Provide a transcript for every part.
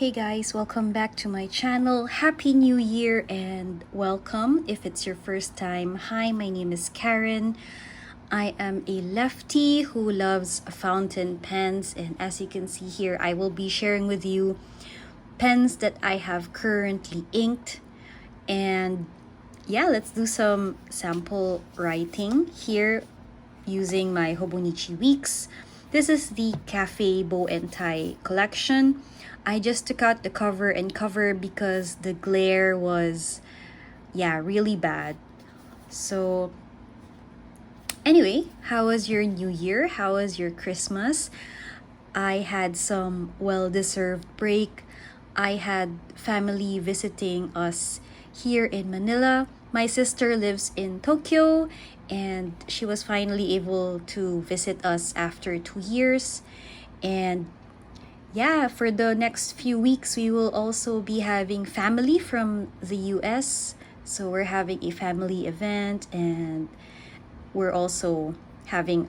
Hey guys, welcome back to my channel. Happy New Year and welcome if it's your first time. Hi, my name is Karen. I am a lefty who loves fountain pens, and as you can see here, I will be sharing with you pens that I have currently inked. And yeah, let's do some sample writing here using my Hobonichi Weeks. This is the Cafe Bow and Tie collection. I just took out the cover and cover because the glare was, really bad. So anyway, how was your New Year? How was your Christmas? I had some well-deserved break. I had family visiting us here in Manila. My sister lives in Tokyo and she was finally able to visit us after 2 years. And yeah, for the next few weeks, we will also be having family from the US. So we're having a family event and we're also having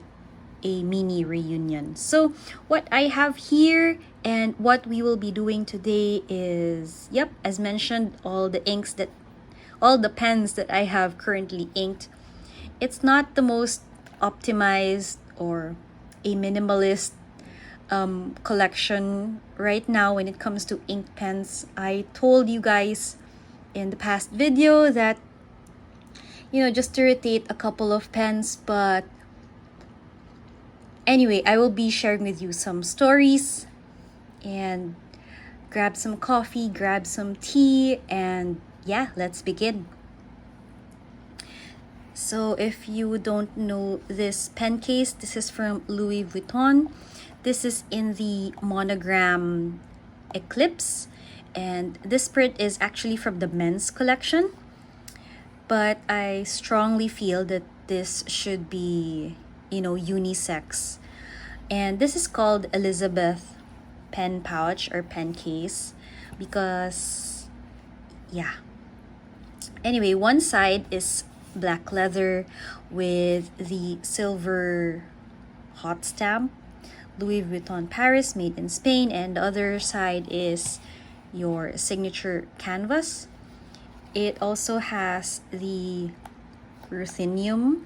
a mini reunion. So what I have here and what we will be doing today is, as mentioned, all the pens that I have currently inked. It's not the most optimized or a minimalist collection right now when it comes to ink pens. I told you guys in the past video that just to rotate a couple of pens, but anyway, I will be sharing with you some stories and grab some coffee, grab some tea, and let's begin. So if you don't know this pen case, this is from Louis Vuitton. This is in the monogram Eclipse, and this print is actually from the men's collection, but I strongly feel that this should be, unisex. And this is called Elizabeth pen pouch or pen case because, Anyway, one side is black leather with the silver hot stamp, Louis Vuitton Paris, made in Spain, and the other side is your signature canvas. It also has the ruthenium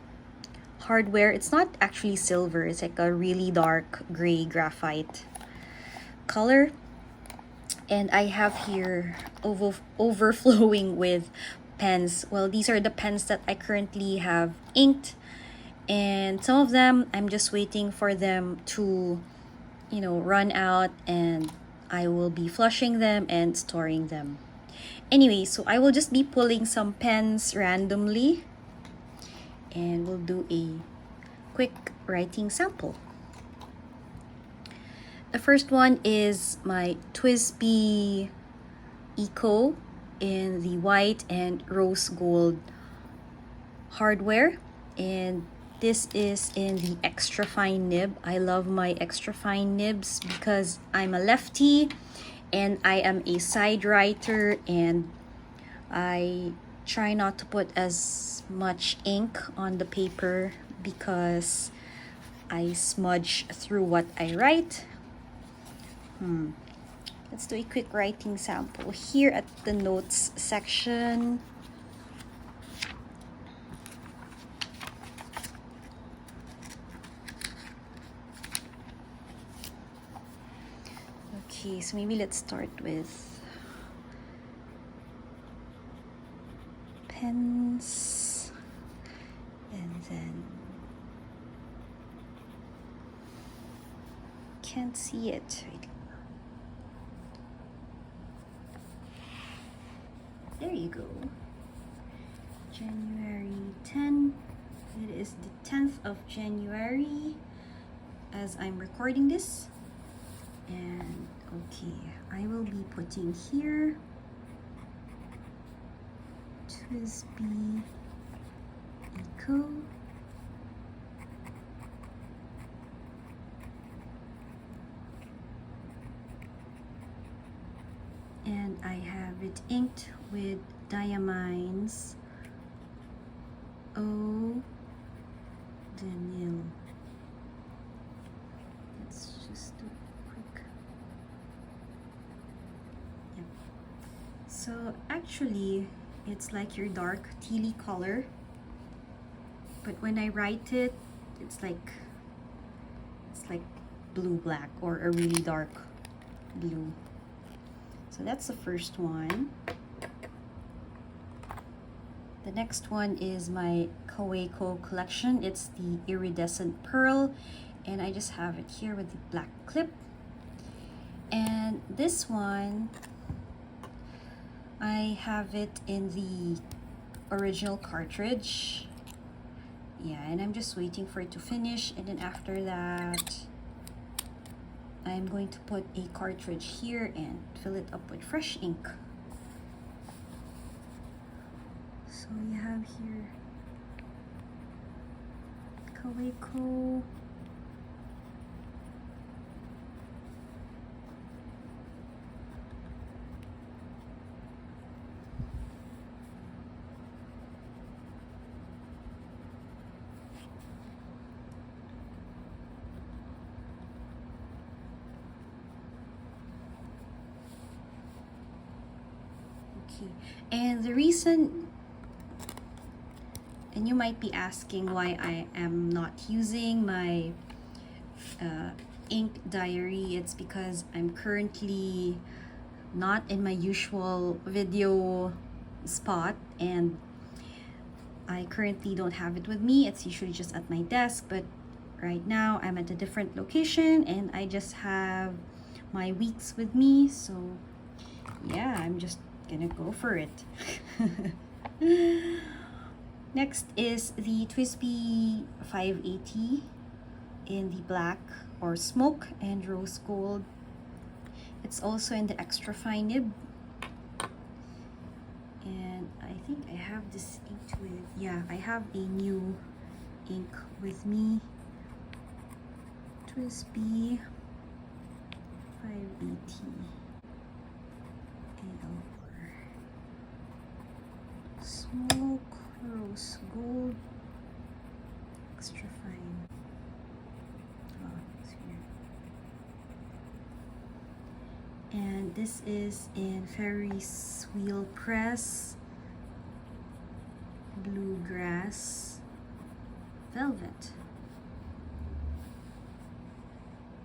hardware. It's not actually silver, it's like a really dark gray graphite color. And I have here overflowing with pens. Well, these are the pens that I currently have inked, and some of them I'm just waiting for them to run out, and I will be flushing them and storing them. Anyway, so I will just be pulling some pens randomly and we'll do a quick writing sample. The first one is my TWSBI Eco in the white and rose gold hardware, and this is in the extra fine nib. I love my extra fine nibs because I'm a lefty and I am a side writer, and I try not to put as much ink on the paper because I smudge through what I write. Let's do a quick writing sample here at the notes section. Okay, so maybe let's start with pens and then can't see it right. There you go. January 10. It is the 10th of January as I'm recording this. And okay, I will be putting here TWSBI Eco. And I have it inked with Diamines Oh Daniel. Let's just do a quick. So actually, it's like your dark tealy color, but when I write it, it's like blue black or a really dark blue. So that's the first one. The next one is my Kaweco collection. It's the iridescent pearl, and I just have it here with the black clip. And this one, I have it in the original cartridge. Yeah, and I'm just waiting for it to finish, and then after that I'm going to put a cartridge here and fill it up with fresh ink. So you have here Kaweco. Okay, and the reason, and you might be asking why I am not using my ink diary, it's because I'm currently not in my usual video spot, and I currently don't have it with me. It's usually just at my desk, but right now I'm at a different location and I just have my weeks with me, so yeah, I'm just gonna go for it. Next is the TWSBI 580 in the black or smoke and rose gold. It's also in the extra fine nib, and I think I have this ink with, yeah, I have a new ink with me. TWSBI 580 AL4 smoke rose gold extra fine. Oh, it's here. And this is in Ferris wheel press bluegrass velvet.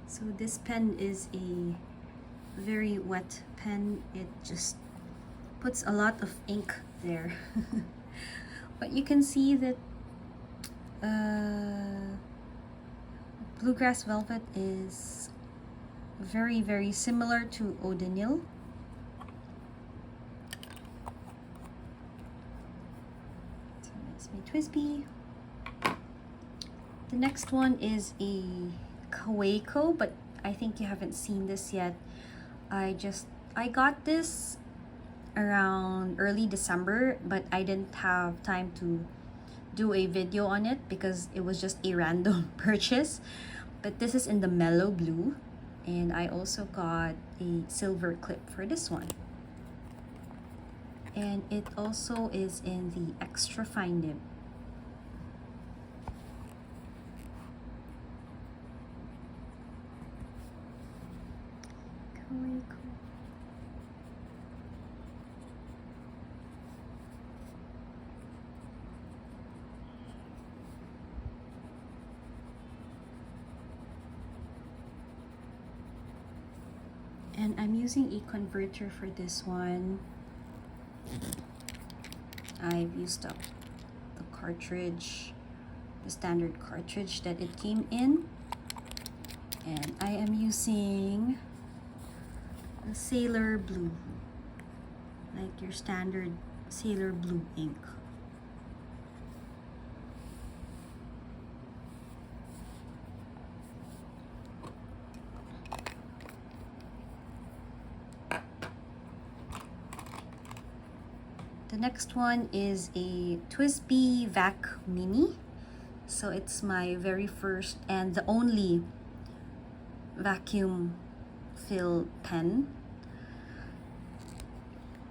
So this pen is a very wet pen. It just puts a lot of ink there. But you can see that bluegrass velvet is very similar to eau de Nil. So that's my TWSBI. The next one is a Kaweco, but I think you haven't seen this yet. I got this around early December, but I didn't have time to do a video on it because it was just a random purchase. But this is in the mellow blue, and I also got a silver clip for this one, and it also is in the extra fine nib. Kaweco. And I'm using a converter for this one. I've used up the cartridge, the standard cartridge that it came in, and I am using a sailor blue, like your standard sailor blue ink. The next one is a TWSBI Vac Mini. So it's my very first and the only vacuum fill pen.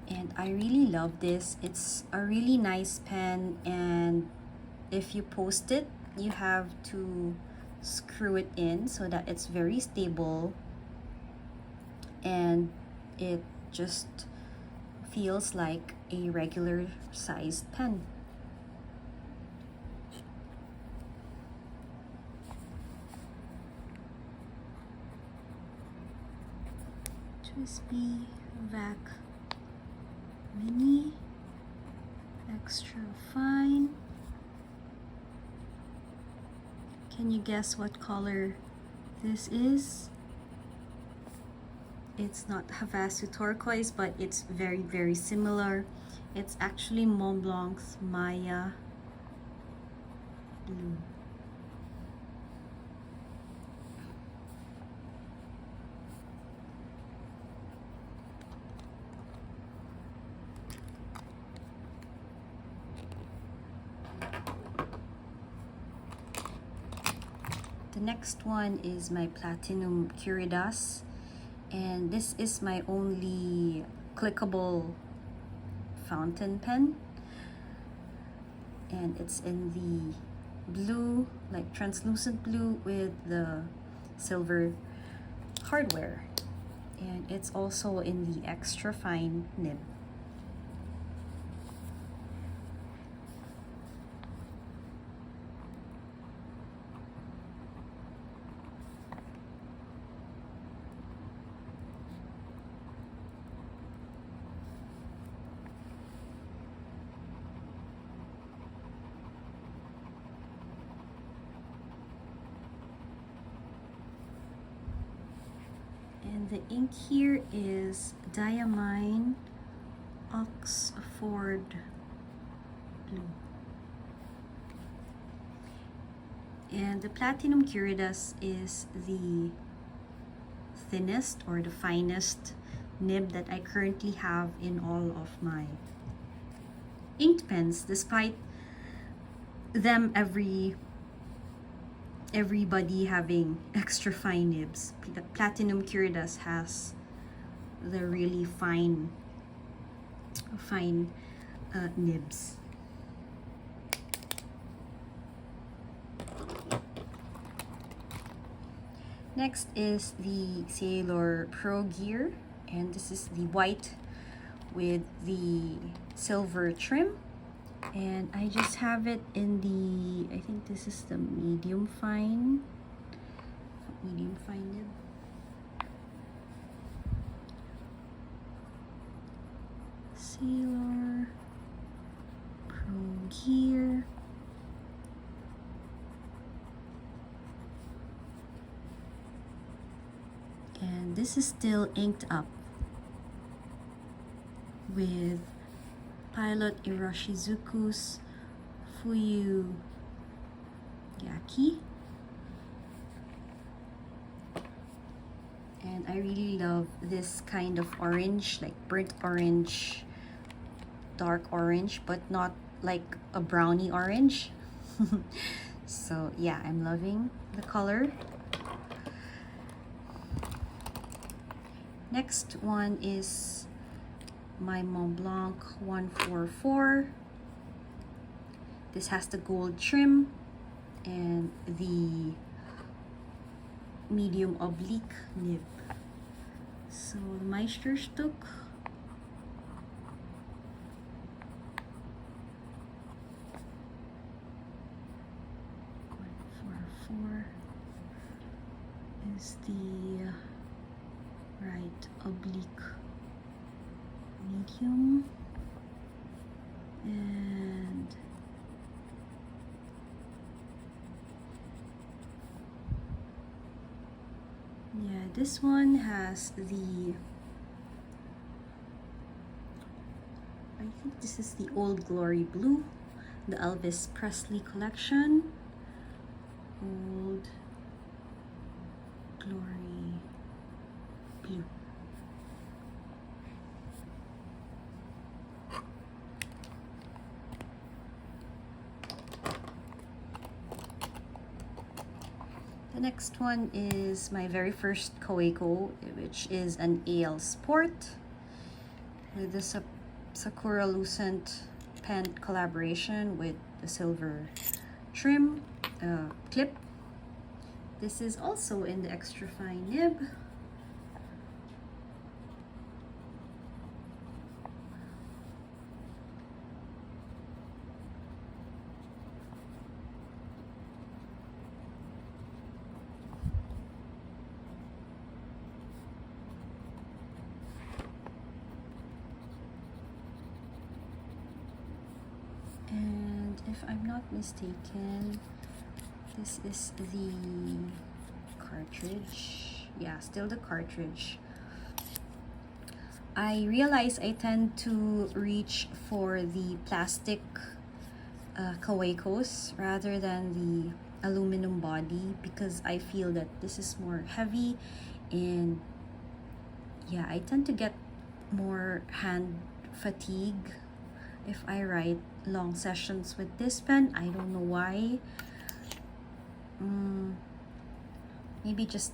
And I really love this. It's a really nice pen, and if you post it, you have to screw it in so that it's very stable, and it just feels like a regular sized pen. USB vac mini, extra fine. Can you guess what color this is? It's not Havasu turquoise, but it's very similar. It's actually Mont Blanc's Maya blue. The next one is my Platinum Curidas, and this is my only clickable fountain pen, and it's in the blue, like translucent blue with the silver hardware, and it's also in the extra fine nib. And the ink here is Diamine Oxford Blue. And the Platinum Curidas is the thinnest or the finest nib that I currently have in all of my inked pens, despite them everybody having extra fine nibs. The Platinum Curidas has the really fine nibs. Next is the Sailor Pro Gear, and this is the white with the silver trim. And I just have it in the, I think this is the medium fine nib. Sailor Pro Gear. And this is still inked up with Pilot Iroshizuku's Fuyu Yaki. And I really love this kind of orange, like burnt orange, dark orange, but not like a brownie orange. So yeah, I'm loving the color. Next one is my Mont Blanc 144. This has the gold trim and the medium oblique nib. So the Meisterstück. Is the right oblique medium, and yeah, this one has the, I think this is the Old Glory Blue, the Elvis Presley collection. Old Glory Blue. The next one is my very first Koeko, which is an AL Sport with the Sakura Lucent pen collaboration with the silver trim clip. This is also in the extra fine nib. if I'm not mistaken, this is the cartridge. Yeah, still the cartridge. I realize I tend to reach for the plastic Kawekos rather than the aluminum body because I feel that this is more heavy, and yeah, I tend to get more hand fatigue if I write long sessions with this pen. I don't know why. Maybe just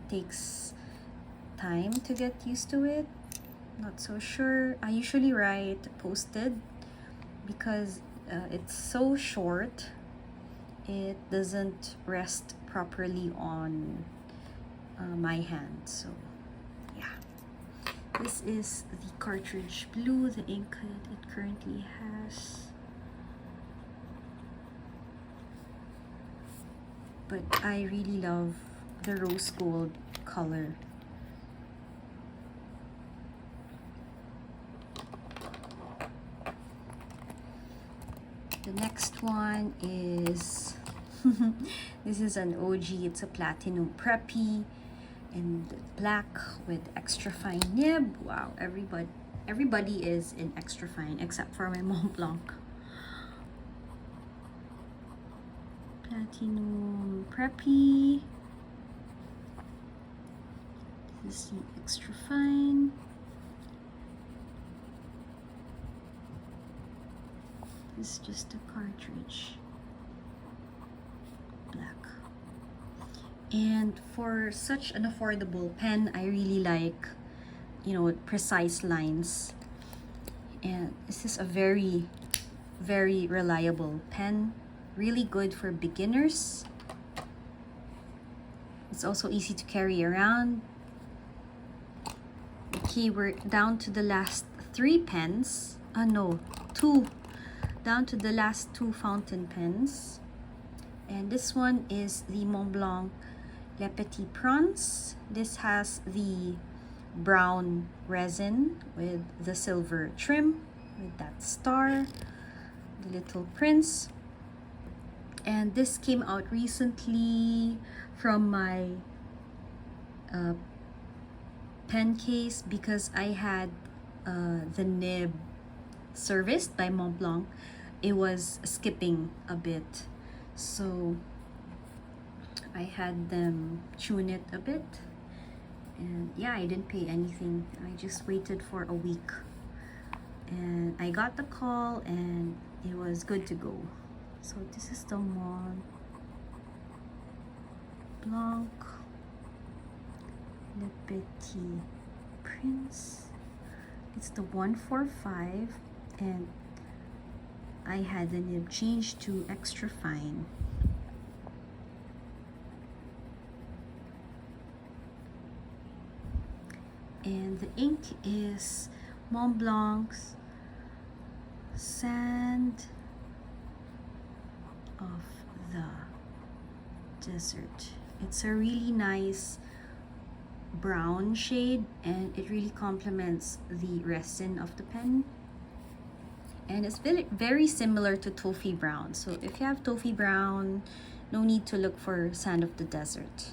takes time to get used to it. Not so sure. I usually write posted because it's so short. It doesn't rest properly on my hand. So yeah, this is the cartridge blue, the ink that it currently has. But I really love the rose gold color. The next one is this is an OG. It's a platinum preppy and black with extra fine nib. Wow, everybody is in extra fine except for my Mont Blanc. Platinum preppy. This is the extra fine. This is just a cartridge. Black. And for such an affordable pen, I really like, precise lines. And this is a very, very reliable pen. Really good for beginners. It's also easy to carry around. Okay, we're down to the last 3 pens. No, 2. Down to the last 2 fountain pens, and this one is the Mont Blanc Le Petit Prince. This has the brown resin with the silver trim with that star, the little prince. And this came out recently from my pen case because I had the nib serviced by Mont Blanc. It was skipping a bit, so I had them tune it a bit, and yeah, I didn't pay anything. I just waited for a week, and I got the call and it was good to go. So this is the Mont Blanc Le Petit Prince. It's the 145, and I had the nib changed to extra fine. And the ink is Mont Blanc's Sand of the Desert. It's a really nice brown shade, and it really complements the resin of the pen. And it's very similar to Toffee Brown. So if you have Toffee Brown, no need to look for Sand of the Desert.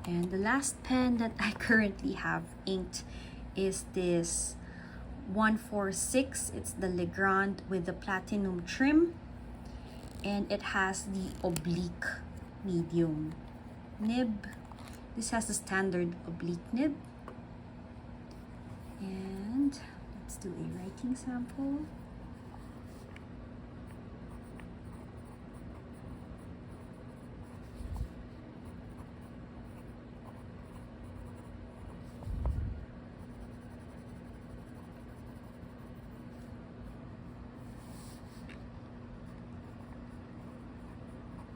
And the last pen that I currently have inked is this 146. It's the Legrand with the platinum trim. And it has the oblique medium nib. This has the standard oblique nib. And let's do a writing sample.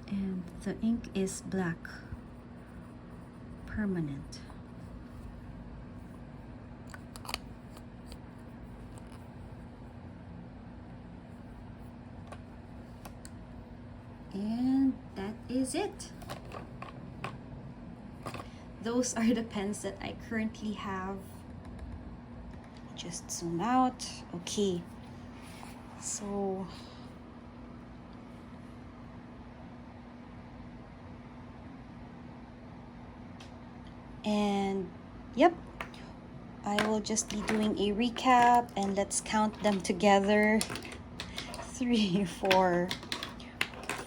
And the ink is black, permanent. And that is it. Those are the pens that I currently have. Just zoom out. Okay. So and yep, I will just be doing a recap, and let's count them together. 3, 4,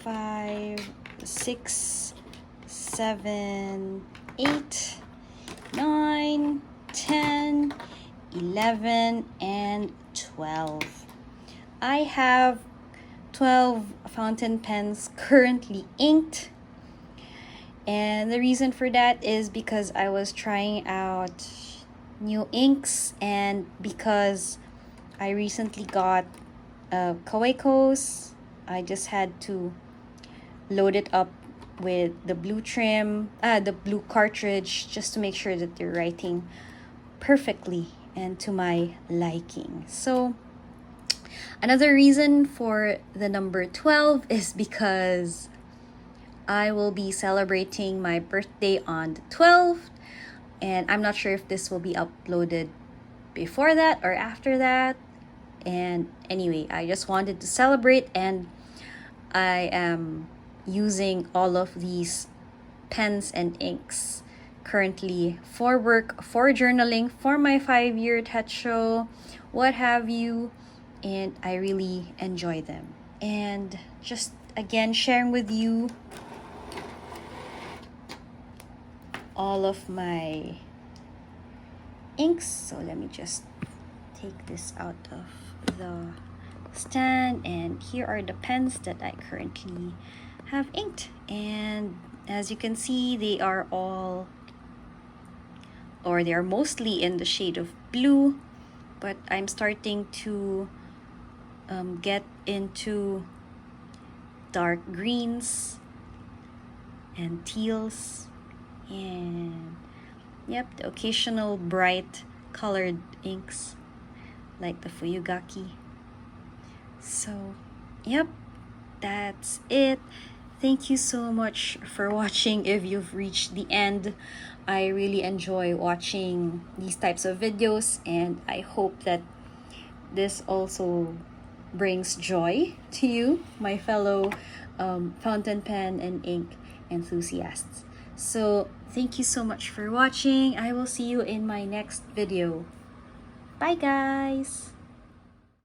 5, 6, 7, 8, 9, 10, 11, and 12. I have 12 fountain pens currently inked, and the reason for that is because I was trying out new inks, and because I recently got Kaweiko's, I just had to load it up with the blue trim, the blue cartridge, just to make sure that they're writing perfectly and to my liking. So another reason for the number 12 is because I will be celebrating my birthday on the 12th, and I'm not sure if this will be uploaded before that or after that. And anyway, I just wanted to celebrate, and I am using all of these pens and inks currently for work, for journaling, for my 5-year show, what have you, and I really enjoy them. And just again sharing with you all of my inks. So let me just take this out of the stand, and here are the pens that I currently have inked. And as you can see, they are all, or they are mostly in the shade of blue, but I'm starting to get into dark greens and teals, and yep, the occasional bright colored inks like the Fuyugaki. So yep, that's it. Thank you so much for watching. If you've reached the end, I really enjoy watching these types of videos, and I hope that this also brings joy to you, my fellow fountain pen and ink enthusiasts. So thank you so much for watching. I will see you in my next video. Bye guys!